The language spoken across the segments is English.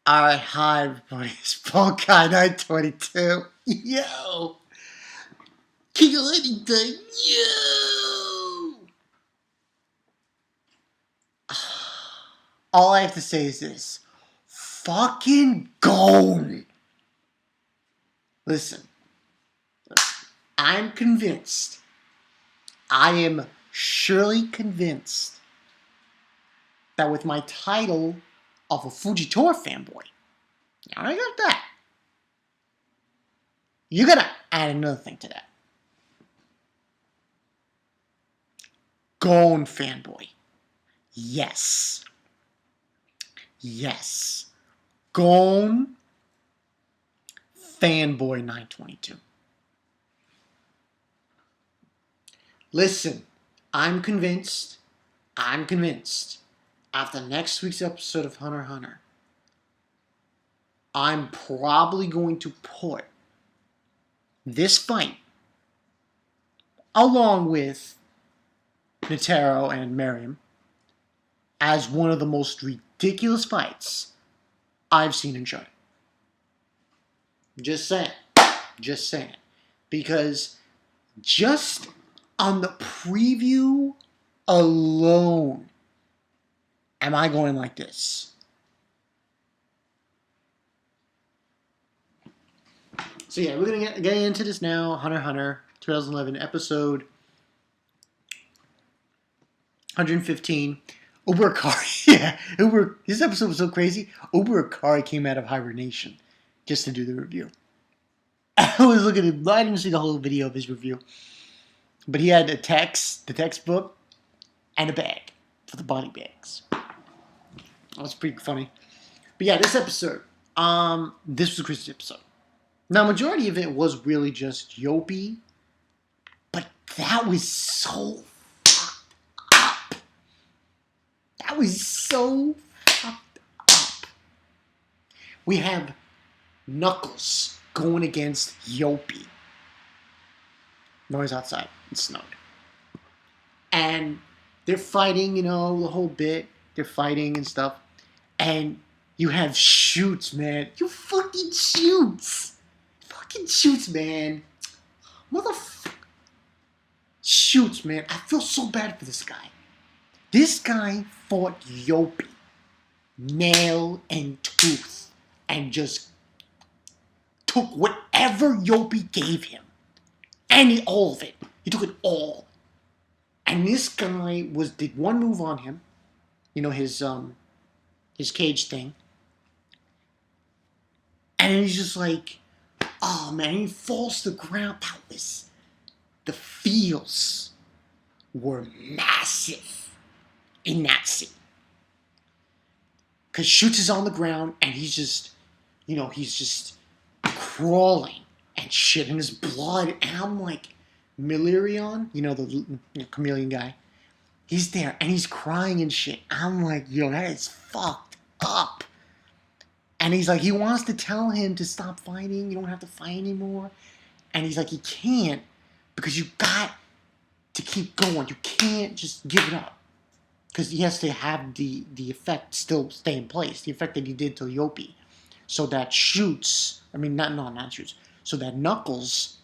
Alright, hi everybody, it's Paul Guy 922. Yo! King of anything, yo! All I have to say is this. Fucking Gon! Listen, I'm convinced, I am surely convinced that with my title of a Fujitora fanboy, I got that. You gotta add another thing to that. Gon fanboy. Yes. Yes. Gon fanboy 922. Listen, I'm convinced, after next week's episode of Hunterxhunter, I'm probably going to put this fight, along with Netero and Miriam, as one of the most ridiculous fights I've seen in Shonen. Just saying. Just saying. Because just on the preview alone, am I going like this? So yeah, we're going to get into this now. Hunterxhunter 2011 episode 115. Uber Akari. Yeah, this episode was so crazy. Uber Akari came out of hibernation just to do the review. I was looking at, I didn't see the whole video of his review, but he had the textbook, and a bag for the body bags. That was pretty funny. But yeah, this episode, this was a crazy episode. Now, majority of it was really just Yopi, but that was so fucked up. That was so fucked up. We have Knuckles going against Yopi. Noise outside. It snowed. And they're fighting, the whole bit. They're fighting and stuff. And you have Shoots, man. You fucking Shoots. Fucking Shoots, man. Motherfucker. Shoots, man. I feel so bad for this guy. This guy fought Yopi, nail and tooth, and just took whatever Yopi gave him. All of it. He took it all. And this guy did one move on him. His cage thing. And he's just like, oh man, he falls to the ground. The feels were massive in that scene. Because Shoots is on the ground and he's just crawling and shit in his blood. And I'm like, Milirion, the chameleon guy, he's there and he's crying and shit. I'm like, yo, that is fucked up. And he's like, he wants to tell him to stop fighting. You don't have to fight anymore. And he's like, he can't because you got to keep going. You can't just give it up. Because he has to have the effect still stay in place. The effect that he did to Yopi. So that Shoots, not Shoots. So that Knuckles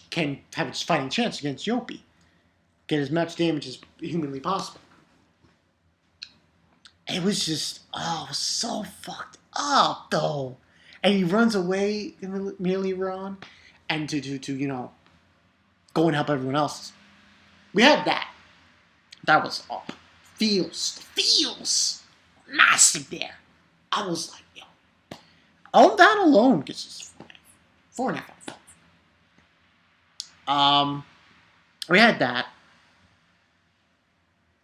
can have its fighting chance against Yopi. Get as much damage as humanly possible. It was just, it was so fucked up, though. And he runs away, Milirion, and to go and help everyone else. We had that. That was up. Feels massive there. I was like, yo. All that alone gets us 4.5 out of 5. We had that.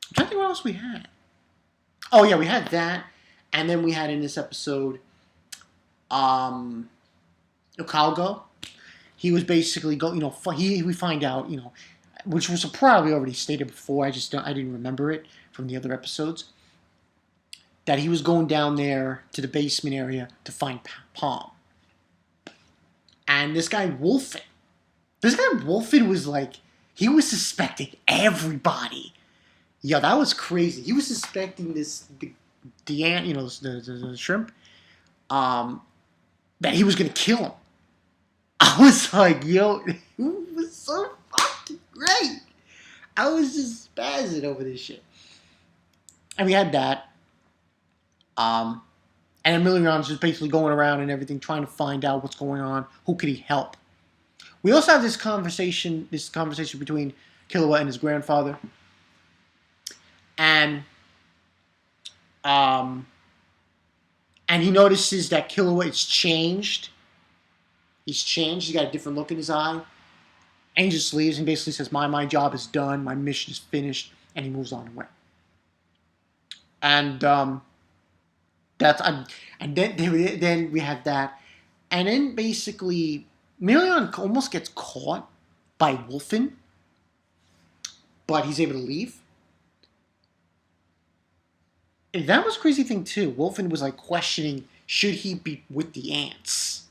I'm trying to think what else we had. Oh yeah, we had that, and then we had in this episode, Okalgo. He was basically we find out, which was probably already stated before. I didn't remember it from the other episodes. That he was going down there to the basement area to find Palm. And this guy Wolfen was like, he was suspecting everybody. Yo, that was crazy. He was suspecting the ant, the shrimp. that he was going to kill him. I was like, yo, it was so fucking great. I was just spazzing over this shit. And we had that. And Emilion's just basically going around and everything, trying to find out what's going on. Who could he help? We also have this conversation between Killua and his grandfather. And he notices that Killua is changed. He's changed. He's got a different look in his eye. And he just leaves and basically says, my job is done. My mission is finished. And he moves on away. And then we have that. And then basically, Milion almost gets caught by Wolfen. But he's able to leave. And that was a crazy thing too. Wolfen was like questioning, should he be with the ants?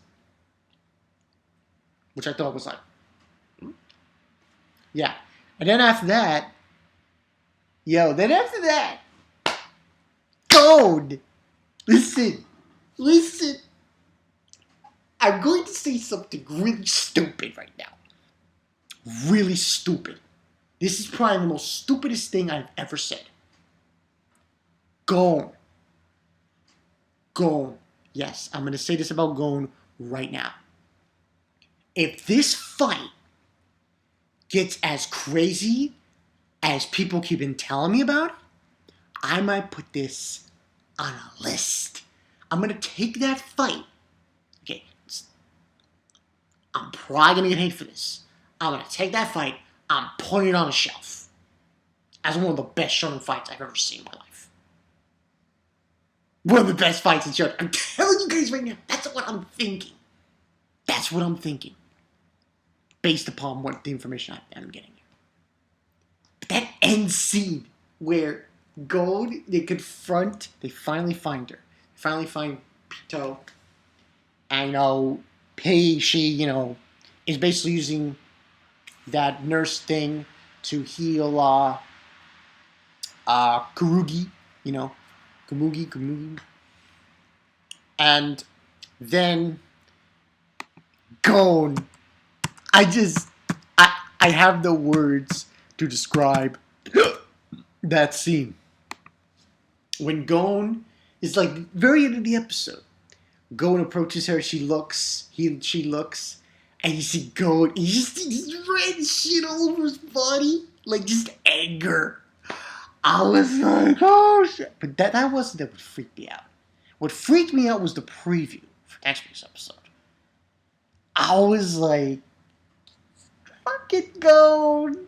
Which I thought was like, yeah. And then after that, Gon! Listen. I'm going to say something really stupid right now. Really stupid. This is probably the most stupidest thing I've ever said. Gon. Yes, I'm going to say this about Gon right now. If this fight gets as crazy as people keep on telling me about it, I might put this on a list. I'm going to take that fight. Okay, I'm probably going to get hate for this. I'm going to take that fight. I'm putting it on a shelf as one of the best shonen fights I've ever seen in my life. One of the best fights in shonen. I'm telling you guys right now, that's what I'm thinking. Based upon what the information I'm getting. But that end scene where Gold, they finally find her. They finally find Pito. And, she, is basically using that nurse thing to heal, Kurugi, Kamugi. And then Gon. I have the words to describe that scene. When Gon is like very end of the episode, Gon approaches her, she looks, and you see Gon, and you just see this red shit all over his body, like just anger. I was like, oh shit. But that wasn't that would freak me out. What freaked me out was the preview for next week's episode. I was like, fucking Gon.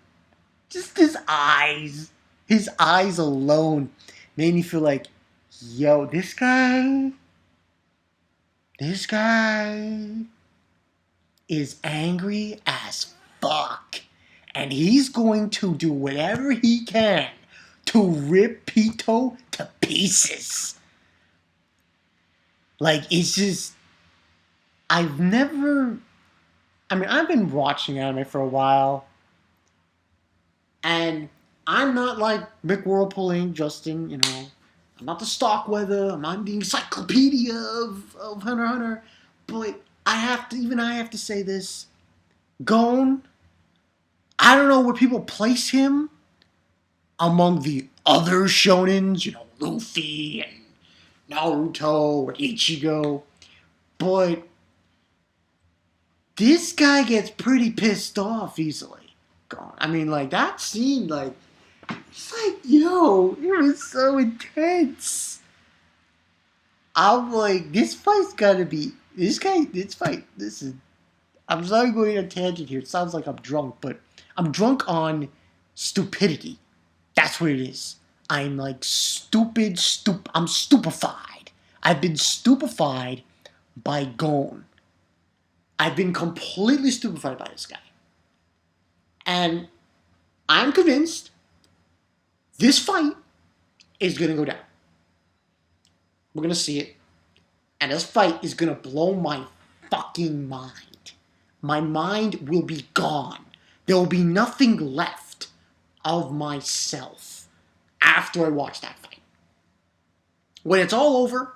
Just his eyes. His eyes alone made me feel like, yo, this guy is angry as fuck. And he's going to do whatever he can to rip Pito to pieces. Like, it's just, I've been watching anime for a while, and I'm not like Mick Whirlpooling, Justin, I'm not the Stockweather, I'm not the encyclopedia of Hunter x Hunter, but I have to say this. Gon, I don't know where people place him among the other shonens, Luffy and Naruto or Ichigo, but this guy gets pretty pissed off easily. That scene, it's like, yo, it was so intense. I'm like, this fight, I'm sorry going on a tangent here. It sounds like I'm drunk, but I'm drunk on stupidity. That's what it is. I'm like I'm stupefied. I've been stupefied by Gon. I've been completely stupefied by this guy. And I'm convinced this fight is going to go down. We're going to see it. And this fight is going to blow my fucking mind. My mind will be gone. There will be nothing left of myself after I watch that fight. When it's all over,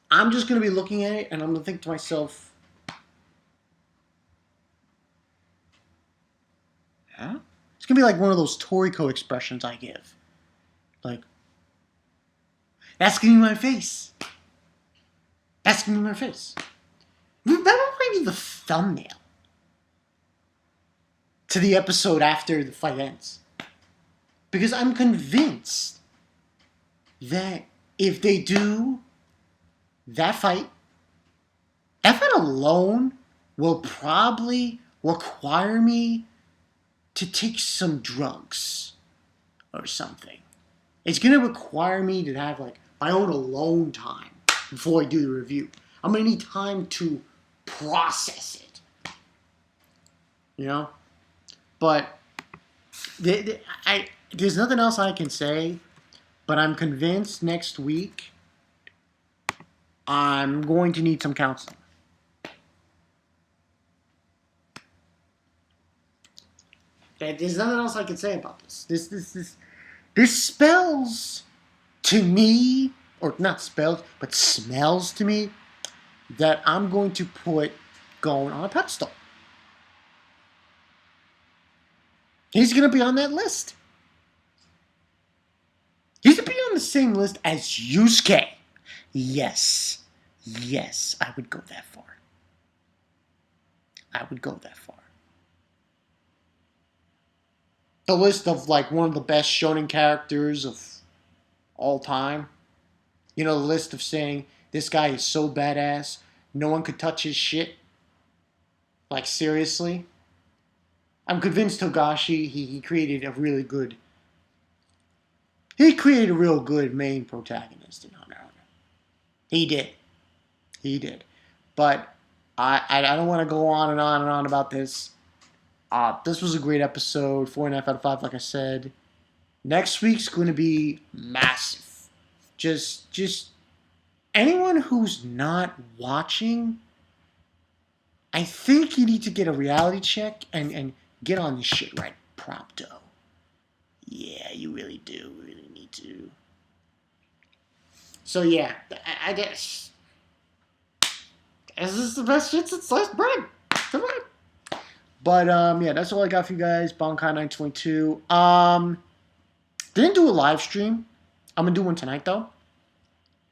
I'm just going to be looking at it and I'm going to think to myself, huh? It's going to be like one of those Toriko expressions I give. Like, that's going to be my face. That's going to be my face. That might be the thumbnail to the episode after the fight ends. Because I'm convinced that if they do that fight alone will probably require me to take some drugs or something. It's going to require me to have like my own alone time before I do the review. I'm going to need time to process it. You know? But there's nothing else I can say, but I'm convinced next week I'm going to need some counseling. There's nothing else I can say about this. This spells to me, or not spells, but smells to me, that I'm going to put Gon on a pedestal. He's going to be on that list. He's going to be on the same list as Yusuke. Yes, I would go that far. The list of like one of the best shonen characters of all time. You know, the list of saying this guy is so badass, no one could touch his shit. Like seriously. I'm convinced Togashi, he created a really good. He created a real good main protagonist in Hunter x Hunter. He did. But I don't want to go on and on and on about this. This was a great episode. 4.5 out of 5, like I said. Next week's going to be massive. Just anyone who's not watching, I think you need to get a reality check and get on this shit right prompto. Yeah, you really do. You really need to. So yeah, I guess this is the best shit since sliced bread. But yeah, that's all I got for you guys. Bankai 922. Didn't do a live stream. I'm gonna do one tonight though.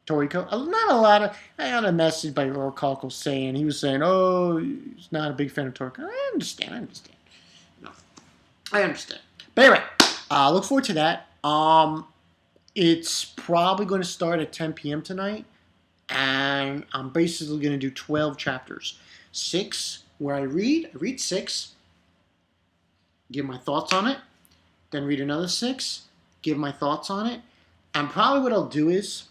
Toriko. Not a lot of. I got a message by Orkalko saying he was saying, "Oh, he's not a big fan of Toriko." I understand. No, I understand. But anyway, look forward to that. It's probably going to start at 10 p.m. tonight, and I'm basically going to do 12 chapters. 6 where I read 6, give my thoughts on it, then read another 6, give my thoughts on it, and probably what I'll do is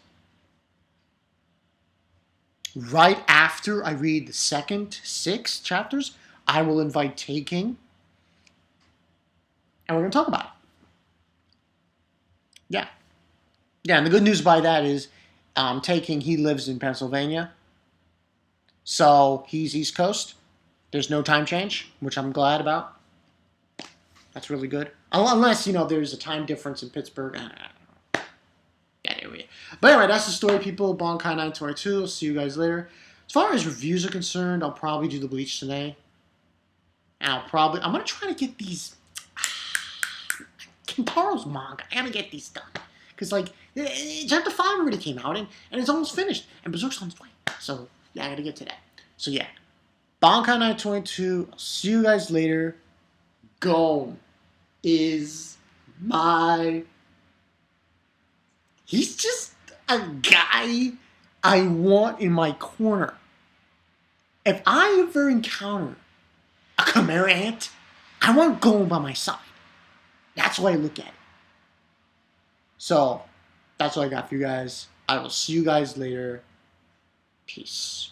right after I read the second 6 chapters, I will invite Taking, and we're going to talk about it. Yeah, and the good news by that is Taking, he lives in Pennsylvania, so he's East Coast. There's no time change, which I'm glad about. That's really good. Unless, there's a time difference in Pittsburgh. But anyway, that's the story, people. Bankai 922. I'll see you guys later. As far as reviews are concerned, I'll probably do the Bleach today. And I'm going to try to get these Kentaro's manga. I got to get these done. Because, Chapter 5 already came out, and it's almost finished. And Berserk's on its way. So, yeah, I got to get to that. So, yeah. Bankai 922. I'll see you guys later. Gon is he's just a guy I want in my corner. If I ever encounter a Chimera Ant, I want Gon by my side. That's why I look at it. So, that's all I got for you guys. I will see you guys later. Peace.